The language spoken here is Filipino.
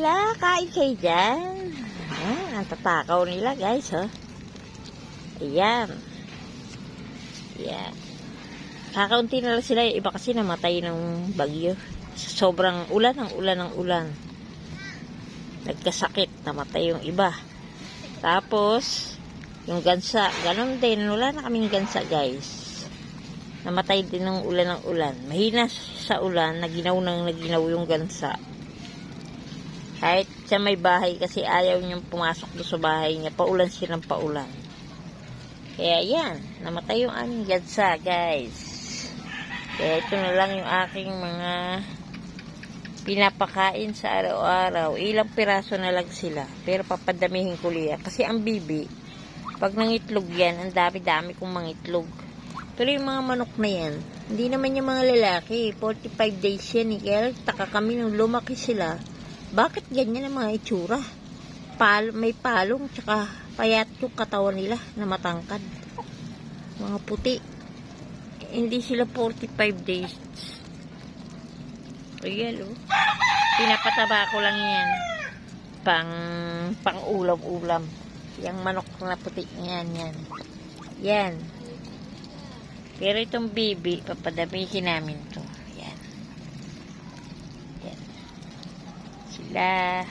nila. Kain kayo dyan. Ayan, ang tatakaw nila guys, oh. Ayan. Ayan. Kakaunti na lang sila. Yung iba kasi namatay ng bagyo. Sobrang ulan, ang ulan. Nagkasakit. Namatay yung iba. Tapos, yung gansa. Ganon din. Wala na kaming gansa guys. Namatay din ng ulan. Mahina sa ulan. Naginaw yung gansa. Kahit sa may bahay kasi ayaw niyang pumasok doon sa bahay niya. Paulan silang paulan. Kaya yan. Namatay yung aming gansa guys. Kaya ito na lang yung aking mga pinapakain sa araw-araw. Ilang piraso na lang sila. Pero papadamihin ko liya. Kasi ang bibi, pag nangitlog yan, ang dami-dami kong mangitlog. Pero yung mga manok na yan, hindi naman yung mga lalaki. 45 days yan eh. Kaya taka kami nung lumaki sila. Bakit ganyan ang mga itsura? May palong, tsaka payat yung katawan nila na matangkad. Mga puti. Hindi sila 45 days. Ayan, oh. Pinapataba ko lang yan. Pang ulam-ulam. Yung manok na puti. Yan. Yan. Pero itong baby, papadamihin namin to. Yan. Sila.